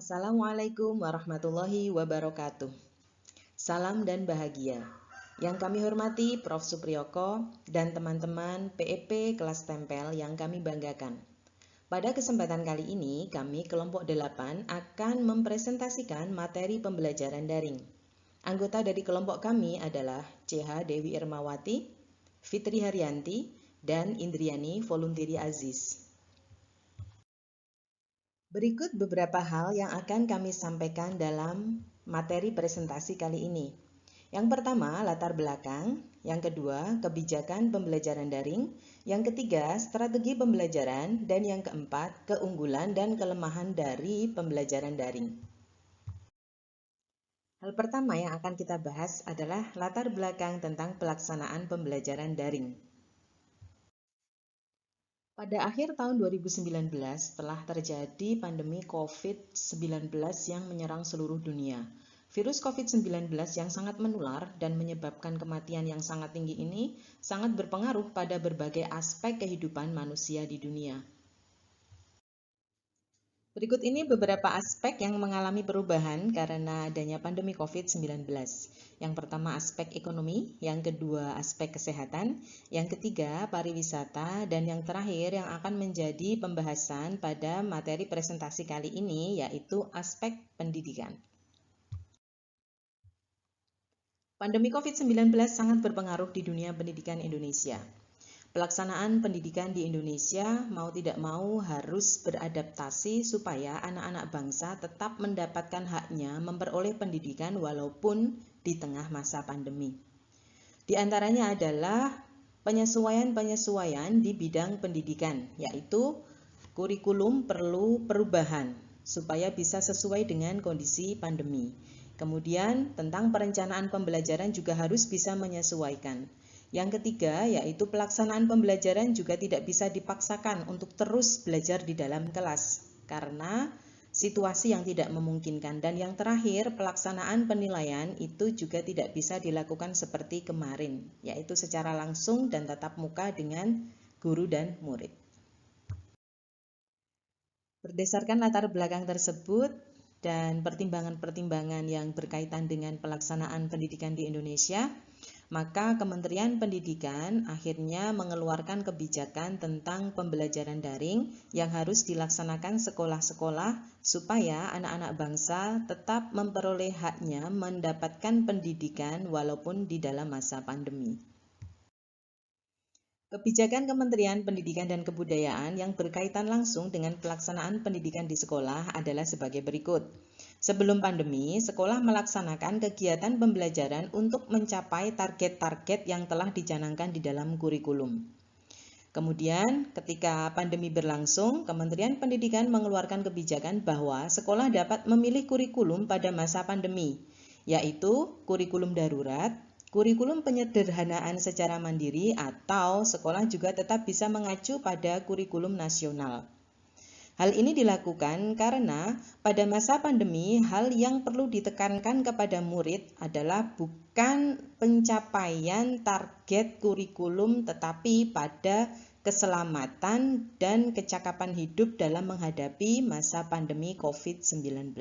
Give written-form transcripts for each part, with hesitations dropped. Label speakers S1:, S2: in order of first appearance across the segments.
S1: Assalamualaikum warahmatullahi wabarakatuh. Salam dan bahagia. Yang kami hormati Prof. Supriyoko dan teman-teman PEP kelas tempel yang kami banggakan. Pada kesempatan kali ini, kami kelompok 8 akan mempresentasikan materi pembelajaran daring. Anggota dari kelompok kami adalah CH Dewi Irmawati, Fitri Haryanti, dan Indriani Voluntiri Aziz. Berikut beberapa hal yang akan kami sampaikan dalam materi presentasi kali ini. Yang pertama, latar belakang. Yang kedua, kebijakan pembelajaran daring. Yang ketiga, strategi pembelajaran. Dan yang keempat, keunggulan dan kelemahan dari pembelajaran daring. Hal pertama yang akan kita bahas adalah latar belakang tentang pelaksanaan pembelajaran daring. Pada akhir tahun 2019 telah terjadi pandemi COVID-19 yang menyerang seluruh dunia. Virus COVID-19 yang sangat menular dan menyebabkan kematian yang sangat tinggi ini sangat berpengaruh pada berbagai aspek kehidupan manusia di dunia. Berikut ini beberapa aspek yang mengalami perubahan karena adanya pandemi COVID-19. Yang pertama aspek ekonomi, yang kedua aspek kesehatan, yang ketiga pariwisata, dan yang terakhir yang akan menjadi pembahasan pada materi presentasi kali ini yaitu aspek pendidikan. Pandemi COVID-19 sangat berpengaruh di dunia pendidikan Indonesia. Pelaksanaan pendidikan di Indonesia mau tidak mau harus beradaptasi supaya anak-anak bangsa tetap mendapatkan haknya memperoleh pendidikan walaupun di tengah masa pandemi. Di antaranya adalah penyesuaian-penyesuaian di bidang pendidikan, yaitu kurikulum perlu perubahan supaya bisa sesuai dengan kondisi pandemi. Kemudian tentang perencanaan pembelajaran juga harus bisa menyesuaikan. Yang ketiga, yaitu pelaksanaan pembelajaran juga tidak bisa dipaksakan untuk terus belajar di dalam kelas, karena situasi yang tidak memungkinkan. Dan yang terakhir, pelaksanaan penilaian itu juga tidak bisa dilakukan seperti kemarin, yaitu secara langsung dan tatap muka dengan guru dan murid. Berdasarkan latar belakang tersebut dan pertimbangan-pertimbangan yang berkaitan dengan pelaksanaan pendidikan di Indonesia, maka Kementerian Pendidikan akhirnya mengeluarkan kebijakan tentang pembelajaran daring yang harus dilaksanakan sekolah-sekolah supaya anak-anak bangsa tetap memperoleh haknya mendapatkan pendidikan walaupun di dalam masa pandemi. Kebijakan Kementerian Pendidikan dan Kebudayaan yang berkaitan langsung dengan pelaksanaan pendidikan di sekolah adalah sebagai berikut. Sebelum pandemi, sekolah melaksanakan kegiatan pembelajaran untuk mencapai target-target yang telah dicanangkan di dalam kurikulum. Kemudian, ketika pandemi berlangsung, Kementerian Pendidikan mengeluarkan kebijakan bahwa sekolah dapat memilih kurikulum pada masa pandemi, yaitu kurikulum darurat, kurikulum penyederhanaan secara mandiri, atau sekolah juga tetap bisa mengacu pada kurikulum nasional. Hal ini dilakukan karena pada masa pandemi, hal yang perlu ditekankan kepada murid adalah bukan pencapaian target kurikulum, tetapi pada keselamatan dan kecakapan hidup dalam menghadapi masa pandemi COVID-19.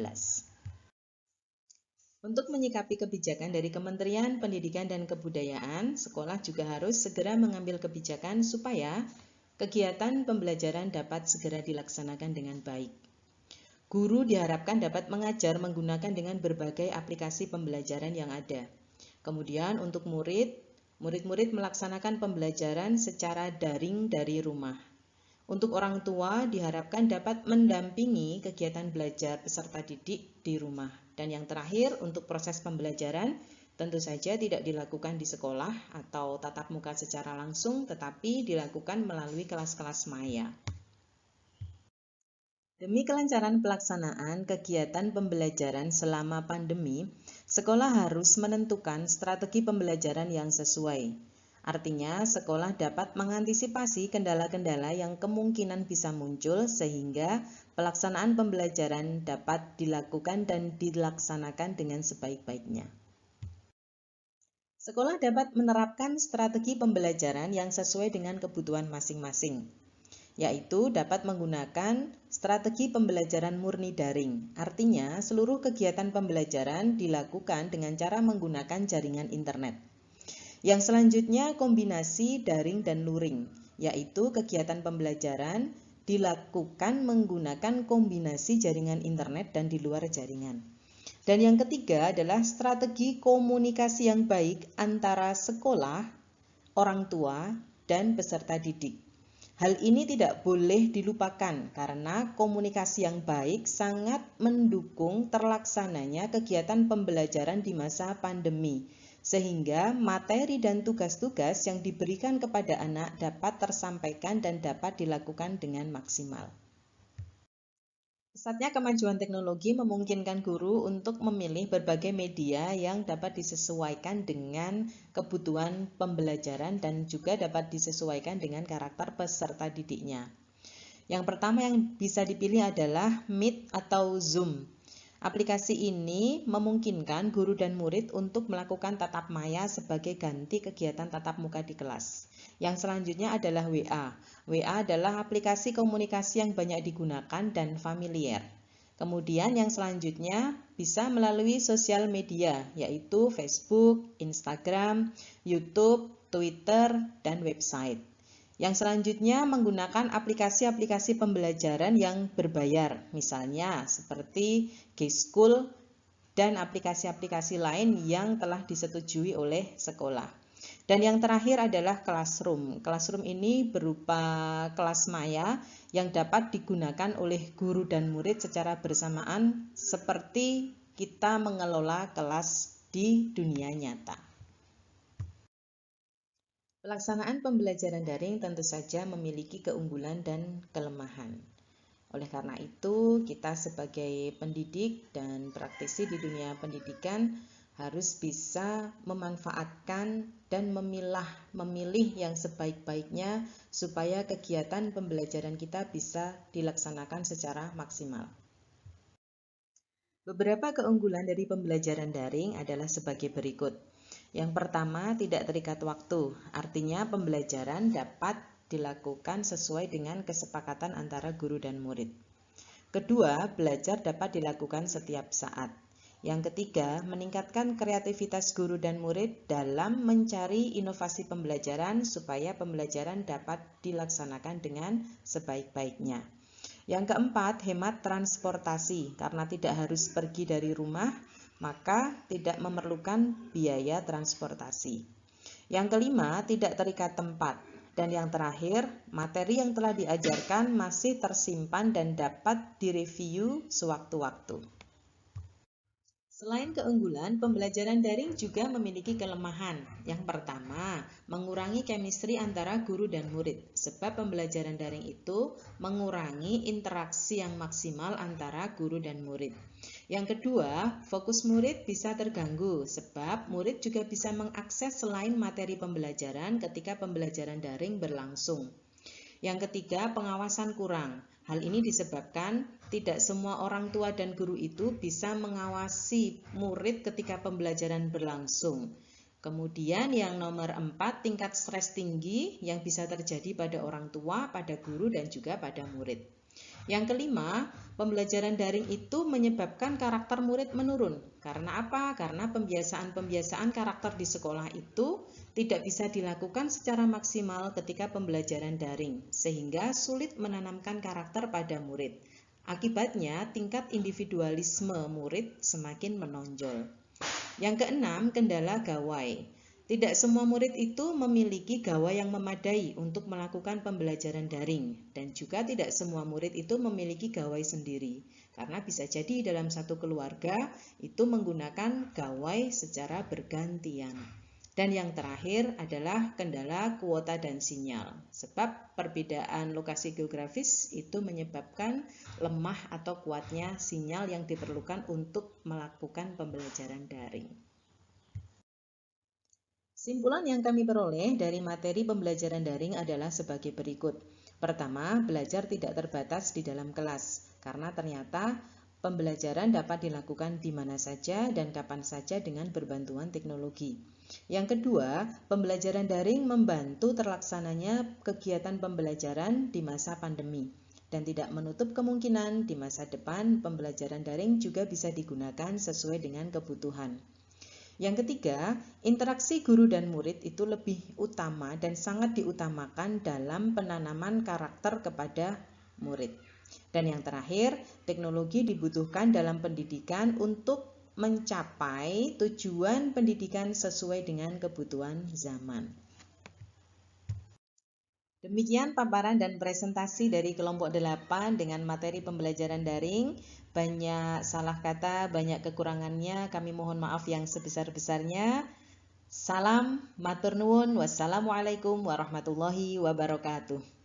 S1: Untuk menyikapi kebijakan dari Kementerian Pendidikan dan Kebudayaan, sekolah juga harus segera mengambil kebijakan supaya kegiatan pembelajaran dapat segera dilaksanakan dengan baik. Guru diharapkan dapat mengajar menggunakan dengan berbagai aplikasi pembelajaran yang ada. Kemudian untuk murid-murid melaksanakan pembelajaran secara daring dari rumah. Untuk orang tua diharapkan dapat mendampingi kegiatan belajar peserta didik di rumah. Dan yang terakhir, untuk proses pembelajaran tentu saja tidak dilakukan di sekolah atau tatap muka secara langsung, tetapi dilakukan melalui kelas-kelas maya. Demi kelancaran pelaksanaan kegiatan pembelajaran selama pandemi, sekolah harus menentukan strategi pembelajaran yang sesuai. Artinya, sekolah dapat mengantisipasi kendala-kendala yang kemungkinan bisa muncul sehingga pelaksanaan pembelajaran dapat dilakukan dan dilaksanakan dengan sebaik-baiknya. Sekolah dapat menerapkan strategi pembelajaran yang sesuai dengan kebutuhan masing-masing. yaitu dapat menggunakan strategi pembelajaran murni daring. Artinya, seluruh kegiatan pembelajaran dilakukan dengan cara menggunakan jaringan internet. Yang selanjutnya kombinasi daring dan luring, yaitu kegiatan pembelajaran dilakukan menggunakan kombinasi jaringan internet dan di luar jaringan. Dan yang ketiga adalah strategi komunikasi yang baik antara sekolah, orang tua, dan peserta didik. Hal ini tidak boleh dilupakan karena komunikasi yang baik sangat mendukung terlaksananya kegiatan pembelajaran di masa pandemi, sehingga materi dan tugas-tugas yang diberikan kepada anak dapat tersampaikan dan dapat dilakukan dengan maksimal. Pesatnya kemajuan teknologi memungkinkan guru untuk memilih berbagai media yang dapat disesuaikan dengan kebutuhan pembelajaran dan juga dapat disesuaikan dengan karakter peserta didiknya. Yang pertama yang bisa dipilih adalah Meet atau Zoom. Aplikasi ini memungkinkan guru dan murid untuk melakukan tatap maya sebagai ganti kegiatan tatap muka di kelas. Yang selanjutnya adalah WA. WA adalah aplikasi komunikasi yang banyak digunakan dan familiar. Kemudian yang selanjutnya bisa melalui sosial media, yaitu Facebook, Instagram, YouTube, Twitter, dan website. Yang selanjutnya menggunakan aplikasi-aplikasi pembelajaran yang berbayar, misalnya seperti G-School dan aplikasi-aplikasi lain yang telah disetujui oleh sekolah. Dan yang terakhir adalah Classroom. Classroom ini berupa kelas maya yang dapat digunakan oleh guru dan murid secara bersamaan seperti kita mengelola kelas di dunia nyata. Pelaksanaan pembelajaran daring tentu saja memiliki keunggulan dan kelemahan. Oleh karena itu, kita sebagai pendidik dan praktisi di dunia pendidikan harus bisa memanfaatkan dan memilih yang sebaik-baiknya supaya kegiatan pembelajaran kita bisa dilaksanakan secara maksimal. Beberapa keunggulan dari pembelajaran daring adalah sebagai berikut. Yang pertama, tidak terikat waktu, artinya pembelajaran dapat dilakukan sesuai dengan kesepakatan antara guru dan murid. Kedua, belajar dapat dilakukan setiap saat. Yang ketiga, meningkatkan kreativitas guru dan murid dalam mencari inovasi pembelajaran supaya pembelajaran dapat dilaksanakan dengan sebaik-baiknya. Yang keempat, hemat transportasi, karena tidak harus pergi dari rumah, maka tidak memerlukan biaya transportasi. Yang kelima, tidak terikat tempat. Dan yang terakhir, materi yang telah diajarkan masih tersimpan dan dapat direview sewaktu-waktu. Selain keunggulan, pembelajaran daring juga memiliki kelemahan. Yang pertama, mengurangi chemistry antara guru dan murid. Sebab pembelajaran daring itu mengurangi interaksi yang maksimal antara guru dan murid. Yang kedua, fokus murid bisa terganggu sebab murid juga bisa mengakses selain materi pembelajaran ketika pembelajaran daring berlangsung. Yang ketiga, pengawasan kurang. Hal ini disebabkan tidak semua orang tua dan guru itu bisa mengawasi murid ketika pembelajaran berlangsung. Kemudian yang nomor 4, tingkat stres tinggi yang bisa terjadi pada orang tua, pada guru, dan juga pada murid. Yang kelima, pembelajaran daring itu menyebabkan karakter murid menurun. Karena apa? Karena pembiasaan-pembiasaan karakter di sekolah itu tidak bisa dilakukan secara maksimal ketika pembelajaran daring, sehingga sulit menanamkan karakter pada murid. Akibatnya, tingkat individualisme murid semakin menonjol. Yang keenam, kendala gawai. Tidak semua murid itu memiliki gawai yang memadai untuk melakukan pembelajaran daring, dan juga tidak semua murid itu memiliki gawai sendiri, karena bisa jadi dalam satu keluarga itu menggunakan gawai secara bergantian. Dan yang terakhir adalah kendala kuota dan sinyal, sebab perbedaan lokasi geografis itu menyebabkan lemah atau kuatnya sinyal yang diperlukan untuk melakukan pembelajaran daring. Simpulan yang kami peroleh dari materi pembelajaran daring adalah sebagai berikut. Pertama, belajar tidak terbatas di dalam kelas, karena ternyata Pembelajaran dapat dilakukan di mana saja dan kapan saja dengan berbantuan teknologi. Yang kedua, pembelajaran daring membantu terlaksananya kegiatan pembelajaran di masa pandemi dan tidak menutup kemungkinan di masa depan pembelajaran daring juga bisa digunakan sesuai dengan kebutuhan. Yang ketiga, interaksi guru dan murid itu lebih utama dan sangat diutamakan dalam penanaman karakter kepada murid. Dan yang terakhir, teknologi dibutuhkan dalam pendidikan untuk mencapai tujuan pendidikan sesuai dengan kebutuhan zaman. Demikian paparan dan presentasi dari kelompok 8 dengan materi pembelajaran daring. Banyak salah kata, banyak kekurangannya. Kami mohon maaf yang sebesar-besarnya. Salam, matur nuwun, wassalamualaikum warahmatullahi wabarakatuh.